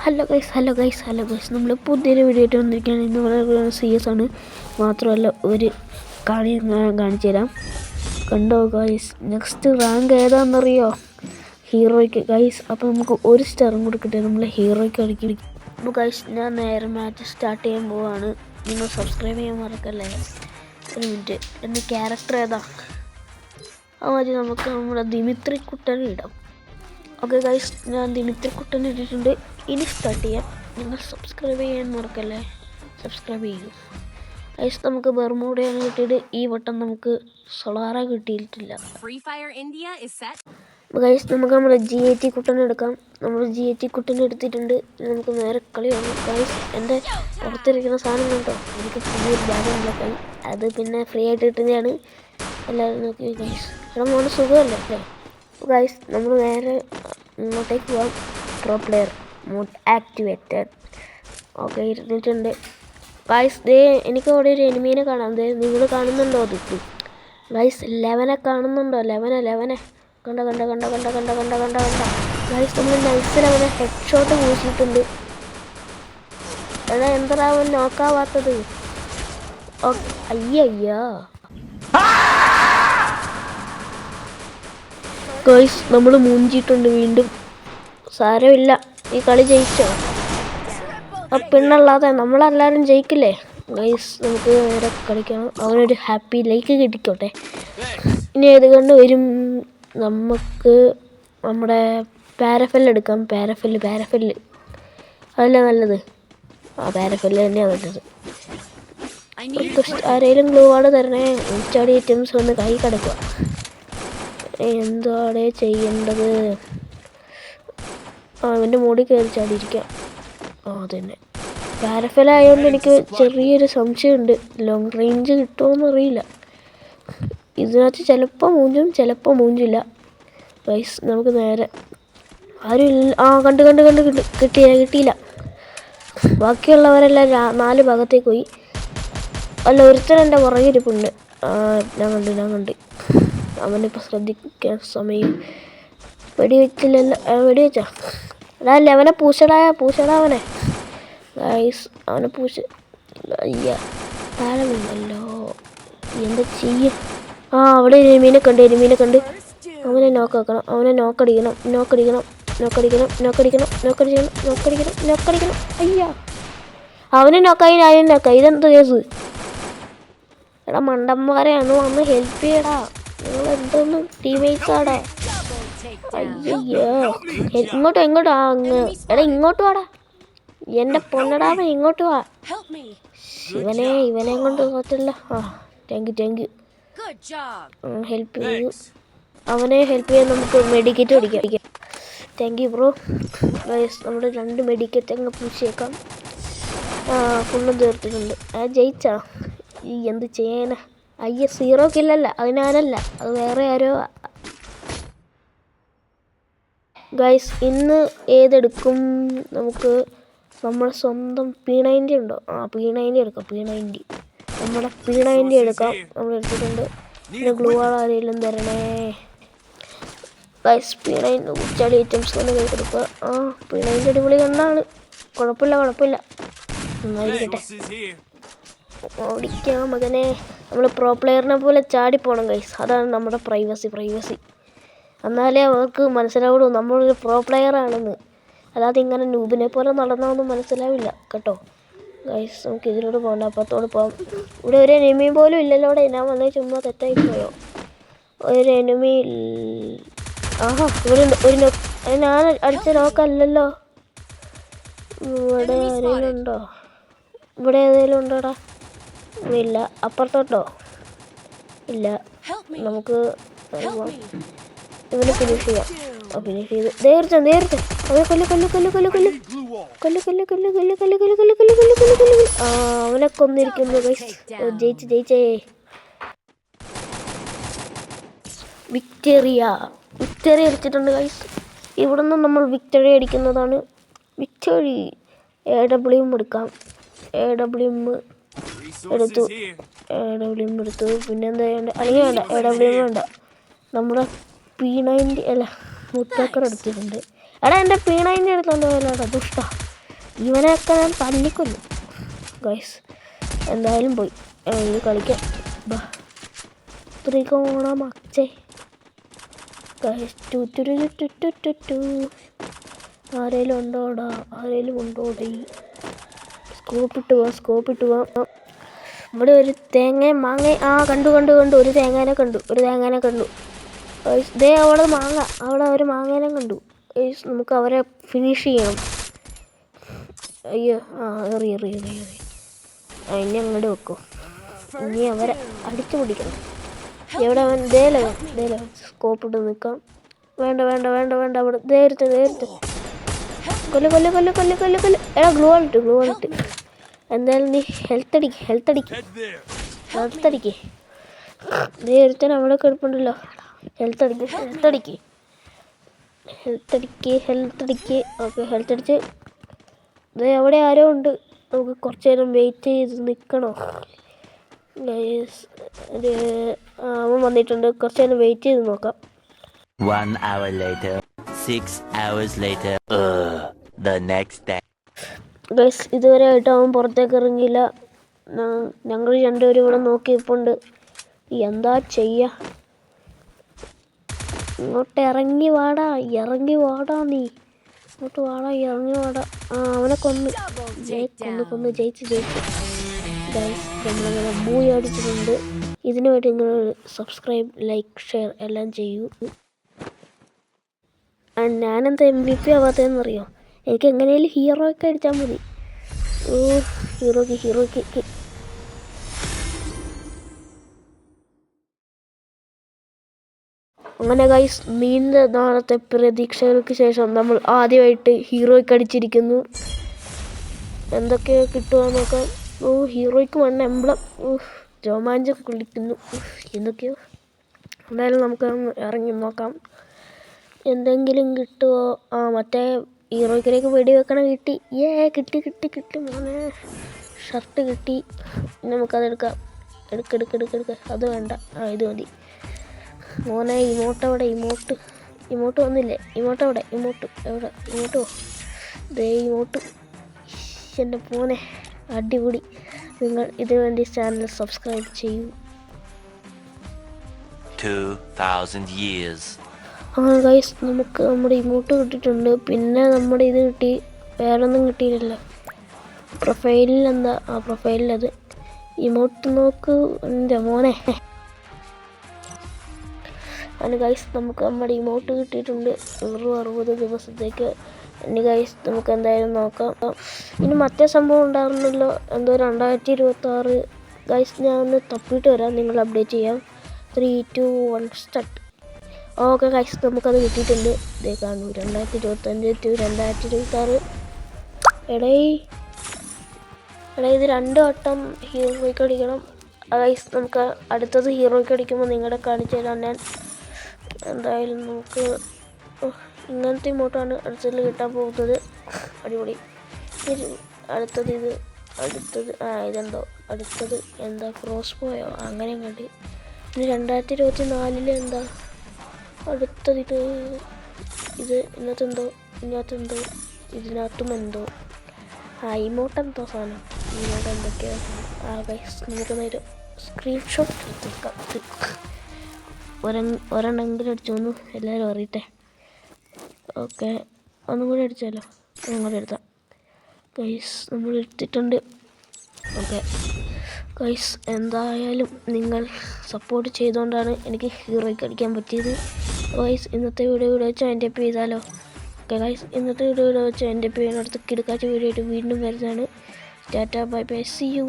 Hello guys നമ്മൾ പുതിയൊരു video ആയിട്ട് വന്നിരിക്കുകയാണ്. ഇന്ന് വളരെ സീരിയസ് ആണ്. മാത്രമല്ല ഒരു കളി ഞാൻ കാണിച്ചു തരാം. കണ്ടോ ഗൈസ്, നെക്സ്റ്റ് റാങ്ക് ഏതാണെന്നറിയോ? ഹീറോയ്ക്ക് ഗൈസ്. അപ്പോൾ നമുക്ക് ഒരു സ്റ്റാറും കൂടി കിട്ടിയാൽ നമ്മൾ ഹീറോയ്ക്ക് കളിക്കും. അപ്പോൾ ഗൈസ്, ഞാൻ നേരെ മാച്ച് സ്റ്റാർട്ട് ചെയ്യാൻ പോവാണ്. നിങ്ങൾ സബ്സ്ക്രൈബ് ചെയ്യാൻ മറക്കല്ലേ. ഒരു മിനിറ്റ്, എൻ്റെ ക്യാരക്ടർ ഏതാ? ആ മതി, നമുക്ക് നമ്മുടെ ദിമിത്രി കുട്ടനെ ഇടാം. ഓക്കെ ഗൈസ്, ഞാൻ ദിമിത്രി കുട്ടനെ ഇട്ടിട്ടുണ്ട്. ഇനി സ്റ്റാർട്ട് ചെയ്യാം. നിങ്ങൾ സബ്സ്ക്രൈബ് ചെയ്യാൻ മറക്കല്ലേ. സബ്സ്ക്രൈബ് ചെയ്യൂ ഗൈസ്. നമുക്ക് ബർമൂഡയാണ് കിട്ടിയിട്ട് ഈ വട്ടം നമുക്ക് സൊളാറ കിട്ടിയിട്ടില്ല. ഗൈസ്, നമുക്ക് നമ്മുടെ GAT കുട്ടനെ എടുക്കാം. നമ്മൾ GAT കുട്ടനെ എടുത്തിട്ടുണ്ട്. നമുക്ക് നേരെ കളി കാണാം ഗൈസ്. എൻ്റെ പുറത്തിരിക്കുന്ന സാധനം കണ്ടോ? എനിക്ക് പുതിയൊരു ബാഗ് ഉണ്ടാക്കാൻ, അത് പിന്നെ ഫ്രീ ആയിട്ട് കിട്ടുന്നതാണ്. എല്ലാവരും നോക്കി ഗൈസ്. എടാ മോനെ സുഖമല്ലേ അല്ലേ ഗൈസ്? നമ്മൾ നേരെ ഇങ്ങോട്ടേക്ക് പോകാം. Pro player mode activated. Okay, ഇരുന്നിട്ടുണ്ട് ഗൈസ്. ദേ എനിക്ക് അവിടെ ഒരു എനിമീനെ കാണാം. ദേ നിങ്ങൾ കാണുന്നുണ്ടോ? അത് ഗൈസ് 11 കാണുന്നുണ്ടോ? 11 കണ്ട ഗൈസ്. നമ്മൾ നൈസിൽ അവനെ ഹെഡ് ഷോട്ട് പൂശിയിട്ടുണ്ട്. എടാ എന്താ അവൻ നോക്കാവാത്തത്? അയ്യോ ഗൈസ്, നമ്മൾ മൂഞ്ചിയിട്ടുണ്ട് വീണ്ടും. സാരമില്ല, ഈ കളി ജയിച്ചോ? പിന്നല്ലാതെ നമ്മളെല്ലാവരും ജയിക്കില്ലേ ഗൈസ്. നമുക്ക് നേരെ കളിക്കണം. അവനൊരു ഹാപ്പി ലൈക്ക് കിട്ടിക്കോട്ടെ. ഇനി ഏത് കണ്ട് വരും? നമുക്ക് നമ്മുടെ പാരഫെല്ല് എടുക്കാം. പാരഫെല്ല് അതല്ലേ നല്ലത്? പാരഫെല്ല് തന്നെയാണ് നല്ലത്. ആരെങ്കിലും ഗ്ലൂ വാർഡ് തരണേ. ഉച്ചാടി ഐറ്റംസ് വന്ന് കൈ കിടക്കുക. എന്താണ് ചെയ്യേണ്ടത്? അവൻ്റെ മുടി കയറി ചാടിയിരിക്കാം. അതന്നെ. പാരഫെല്ലായതുകൊണ്ട് എനിക്ക് ചെറിയൊരു സംശയമുണ്ട്. ലോങ് റേഞ്ച് കിട്ടുമോയെന്നറിയില്ല. ഇതിനകത്ത് ചിലപ്പോൾ മൂഞ്ചും, ചിലപ്പോൾ മൂഞ്ചില്ല ഗൈസ്. നമുക്ക് നേരെ ആരും ഇല്ല. കണ്ട് കിട്ടിയില്ല. ബാക്കിയുള്ളവരെല്ലാം 4 ഭാഗത്തേക്ക് പോയി. അല്ല, ഒരുത്തൻ എൻ്റെ പുറകിരിപ്പുണ്ട്. ഞാൻ കണ്ട്. അവനിപ്പോൾ ശ്രദ്ധിക്കാൻ സമയം. വെടിവെച്ചില്ലല്ലോ. വെടിവെച്ചാ അല്ല, അവനെ പൂശടാ അവനെ ഗൈസ്. അവനെ പൂശ്. അയ്യ, താഴെല്ലോ. എന്താ ചെയ്യും? അവിടെ എരുമീനെ കണ്ട് അവനെ നോക്കാക്കണം. അവനെ നോക്കടിക്കണം. അയ്യ, അവനെ നോക്കായി ഞാനും നോക്കാം. ഇതെന്ത് കേസ്? എടാ മണ്ടന്മാരെ, വന്ന് ഹെൽപ്പ് ചെയ്യടാ. നിങ്ങൾ എന്തൊന്നും ടീമേറ്റ്സാടാ. അയ്യോ, എങ്ങോട്ടാ അങ്ങ്? എടാ ഇങ്ങോട്ട് വാടാ. എൻ്റെ പൊന്നടാവൻ ഇങ്ങോട്ട് വാ. ഇവനെ കൊണ്ട് പറ്റില്ല. Thank you. ഹെൽപ്പ് ചെയ്യൂ. അവനെ ഹെൽപ്പ് ചെയ്യാൻ നമുക്ക് മെഡിക്കറ്റ് പിടിക്കാം. Thank you bro. നമ്മുടെ 2 മെഡിക്കറ്റ് അങ്ങ് പൂശിയേക്കാം. ഫുള്ളും തീർത്തിട്ടുണ്ട്. ജയിച്ചാ? എന്ത് ചെയ്യാനാ? 0 കില്ലല്ല. അത് ഞാനല്ല, അത് വേറെ ആരോ. ഗൈസ്, ഇന്ന് ഏതെടുക്കും? നമുക്ക് നമ്മുടെ സ്വന്തം P90 ഉണ്ടോ? P90 എടുക്കാം. നമ്മുടെ P90 എടുക്കാം. നമ്മൾ എടുത്തിട്ടുണ്ട്. പിന്നെ ഗ്ലൂ വാൾ ആരെങ്കിലും തരണേ ഗൈസ്. P90 ഉച്ചാടി ഐറ്റംസ് തന്നെ കൈ കൊടുക്കുക. P90 അടിപൊളി കണ്ടാണ്. കുഴപ്പമില്ല. നന്നായിരിക്കട്ടെ. ഓടിക്കാം മകനെ. നമ്മൾ പ്രോ പ്ലെയറിനെ പോലെ ചാടിപ്പോണം ഗൈസ്. അതാണ് നമ്മുടെ പ്രൈവസി. എന്നാലേ അവർക്ക് മനസ്സിലാവുള്ളൂ നമ്മളൊരു പ്രോ പ്ലെയർ ആണെന്ന്. അല്ലാതെ ഇങ്ങനെ നൂബിനെ പോലെ നടന്നൊന്നും മനസ്സിലാവില്ല കേട്ടോ ഗൈസ്. നമുക്ക് ഇതിലൂടെ പോകണ്ട, അപ്പുറത്തോട് പോകാം. ഇവിടെ ഒരു എനിമി പോലും ഇല്ലല്ലോ. ഞാൻ വന്നേ ചുമ്മാ തെറ്റായി പോയോ? ഒരു എനിമി. ഇവിടെ ഒരു ഞാൻ അടിച്ച നോക്കല്ലല്ലോ. ഇവിടെ ആരെങ്കിലും ഉണ്ടോ? ഇവിടെ ഏതെങ്കിലും ഉണ്ടോടാ? ഇല്ല. അപ്പുറത്തോട്ടോ? ഇല്ല. നമുക്ക് ഇവനെ ഫിനിഷ് ചെയ്യാം. ഫിനിഷ് ചെയ്ത് നേരത്തെ അവനെ കൊന്നിരിക്കുന്നു ഗൈസ്. ജയിച്ചേ. വിക്ടറി അടിച്ചിട്ടുണ്ട് ഗൈസ്. ഇവിടെ നിന്ന് നമ്മൾ വിക്ടറി അടിക്കുന്നതാണ്. വിക്ടറി. AWM എടുക്കാം. AWM എടുത്തു. പിന്നെന്താ ചെയ്യണ്ട? അല്ലെങ്കിൽ വേണ്ട, AWM വേണ്ട. നമ്മുടെ P90 അല്ല, മുട്ടാക്കർ എടുത്തിട്ടുണ്ട്. എടാ എൻ്റെ P90 എടുത്തോണ്ട് പോയല്ലോടാ ദുഷ്ട. ഇവനെയൊക്കെ ഞാൻ തല്ലിക്കൊന്നു ഗൈസ്. എന്തായാലും പോയി ഇത് കളിക്കാം. ത്രികോണം അച്ഛേ ഗൈസ്. ആരേലും ഉണ്ടോടാ, ആരേലും ഉണ്ടോടേ. സ്കോപ്പിട്ട് പോവാം. ഇവിടെ ഒരു തേങ്ങ മാങ്ങ കണ്ടു. ഒരു തേങ്ങേനെ കണ്ടു. ദേ അവിടെ മാങ്ങ, അവിടെ ഒരു മാങ്ങേനെ കണ്ടു. നമുക്ക് അവരെ ഫിനിഷ് ചെയ്യണം. അയ്യോ എറി ഇനി അങ്ങോട്ട് വെക്കും. ഇനി അവരെ അടിച്ചു പിടിക്കണം. എവിടെ അവൻ? ദേലവൻ സ്കോപ്പിട്ട് നിൽക്കാം. വേണ്ട അവിടെ നേരത്തെ കൊല്ല്. എടാ ഗ്ലൂ ആളിട്ട്. എന്തായാലും നീ ഹെൽത്ത് അടിക്ക്. നേരത്തെ അവിടെ കിടപ്പുണ്ടല്ലോ. ഹെൽത്ത് അടിക്ക്. ഓക്കെ ഹെൽത്ത് അടിച്ച്. അവിടെ ആരോ ഉണ്ട്. നമുക്ക് കുറച്ച് നേരം വെയിറ്റ് ചെയ്ത് നിൽക്കണോ? അവൻ വന്നിട്ടുണ്ട്. കുറച്ച് നേരം വെയിറ്റ് ചെയ്ത് നോക്കാം. 1 hour later, 6 hours later, the next day. Guys ഇതുവരെ ആയിട്ട് അവൻ പുറത്തേക്ക് ഇറങ്ങിയില്ല. ഞങ്ങൾ രണ്ടുപേരും ഇവിടെ നോക്കിയപ്പോണ്ട്. എന്താ ചെയ്യാ? ഇങ്ങോട്ട് ഇറങ്ങി വാടാ നീ. ഇങ്ങോട്ട് വാടാ. അവനെ കൊന്ന് ജയിച്ച് ഗൈസ്. നമ്മളങ്ങനെ മൂവി അടിച്ചിട്ടുണ്ട്. ഇതിനു വേണ്ടി നിങ്ങൾ സബ്സ്ക്രൈബ്, ലൈക്ക്, ഷെയർ എല്ലാം ചെയ്യൂ. ഞാനെന്താ MVP ആവാത്തതെന്നറിയോ? എനിക്ക് എങ്ങനെയാലും ഹീറോയ്ക്ക് അടിച്ചാൽ മതി. ഹീറോയ്ക്ക് അങ്ങനെ ഗൈസ് നീണ്ട നാളത്തെ പ്രതീക്ഷകൾക്ക് ശേഷം നമ്മൾ ആദ്യമായിട്ട് ഹീറോയ്ക്ക് അടിച്ചിരിക്കുന്നു. എന്തൊക്കെയോ കിട്ടുക നോക്കാം. ഹീറോയ്ക്ക് 1 എംബ്ലം. രോമാഞ്ചം കുളിക്കുന്നു. എന്തൊക്കെയോ. എന്തായാലും നമുക്ക് ഇറങ്ങി നോക്കാം എന്തെങ്കിലും കിട്ടുമോ. മറ്റേ ഹീറോയ്ക്കിലേക്ക് വെടിവെക്കണം. കിട്ടി മോനെ. ഷർട്ട് കിട്ടി. നമുക്കതെടുക്കാം. എടുക്ക. അത് വേണ്ട. ഇത് മതി മോനെ. ഇമോട്ട് വന്നില്ലേ? ഇമോട്ട് എവിടെ? ദേ ഇമോട്ട്. എൻ്റെ മോനെ അടിപൊളി. നിങ്ങൾ ഇതിനു വേണ്ടി ചാനൽ സബ്സ്ക്രൈബ് ചെയ്യൂ. 2000 years. ഗൈസ് നമുക്ക് നമ്മുടെ ഇമോട്ട് കിട്ടിയിട്ടുണ്ട്. പിന്നെ നമ്മുടെ ഇത് കിട്ടി. വേറൊന്നും കിട്ടിയില്ലല്ലോ. പ്രൊഫൈലിൽ എന്താ? പ്രൊഫൈലിലത് ഇമോട്ട് നോക്ക് എൻ്റെ മോനെ. അങ്ങനെ ഗൈസ് നമുക്ക് നമ്മുടെ ഇമോട്ട് കിട്ടിയിട്ടുണ്ട്. 60 ദിവസത്തേക്ക്. ഇനി ഗൈസ് നമുക്ക് എന്തായാലും നോക്കാം. ഇനി മറ്റേ സംഭവം ഉണ്ടായിരുന്നല്ലോ, എന്തോ 2026. ഗൈസ് ഞാൻ ഒന്ന് തപ്പിയിട്ട് വരാം. നിങ്ങൾ അപ്ഡേറ്റ് ചെയ്യാം. 3, 2, 1 സ്റ്റാർട്ട്. ഓക്കെ ഗൈസ് നമുക്കത് കിട്ടിയിട്ടുണ്ട്. ഇതേ കാണൂ 2025 to 2026. എടേ ഇത് 2 വട്ടം ഹീറോയ്ക്ക് അടിക്കണം. ഗൈസ് നമുക്ക് അടുത്തത് ഹീറോയ്ക്ക് അടിക്കുമ്പോൾ നിങ്ങളെ കാണിച്ചു തരാം ഞാൻ. എന്തായാലും നമുക്ക് ഇങ്ങനത്തെ ഇമോട്ടാണ് അടുത്തതിൽ കിട്ടാൻ പോകുന്നത്. അടിപൊളി. അടുത്തത് ഇതെന്തോ അടുത്തത് എന്താ ക്രോസ് പോയോ അങ്ങനെ കണ്ട്. ഇനി 2024 എന്താ അടുത്തത്? ഇത് ഇതിനകത്തെന്തോ ഇതിനകത്തും എന്തോ ഇമോട്ട് എന്തോ സാധനം. ഇമോട്ട് എന്തൊക്കെയോ. ഗൈസ് നമുക്ക് നേരെ സ്ക്രീൻഷോട്ട് എടുത്തേക്കാം. ഒരെണ്ണെങ്കിലും അടിച്ചോന്നു എല്ലാവരും അറിയട്ടെ. ഓക്കെ ഒന്നും കൂടി അടിച്ചാലോ? ഒന്നും കൂടി എടുത്താം. ഗൈസ് നമ്മൾ എടുത്തിട്ടുണ്ട്. ഓക്കെ ഗൈസ് എന്തായാലും നിങ്ങൾ സപ്പോർട്ട് ചെയ്തുകൊണ്ടാണ് എനിക്ക് ഹീറോയ്ക്ക് അടിക്കാൻ പറ്റിയത്. ഗൈസ് ഇന്നത്തെ വീഡിയോ വെച്ച് എൻ്റെ അപ്പ് ചെയ്താലോ? ഓക്കെ ഗൈസ് ഇന്നത്തെ വീഡിയോ വെച്ച് എൻ്റെ അപ്പ് ചെയ്യുന്ന അടുത്ത് കിടക്കാച്ച വീഡിയോ ആയിട്ട് വീണ്ടും വരുന്നതാണ്. Tata bye bye, see U.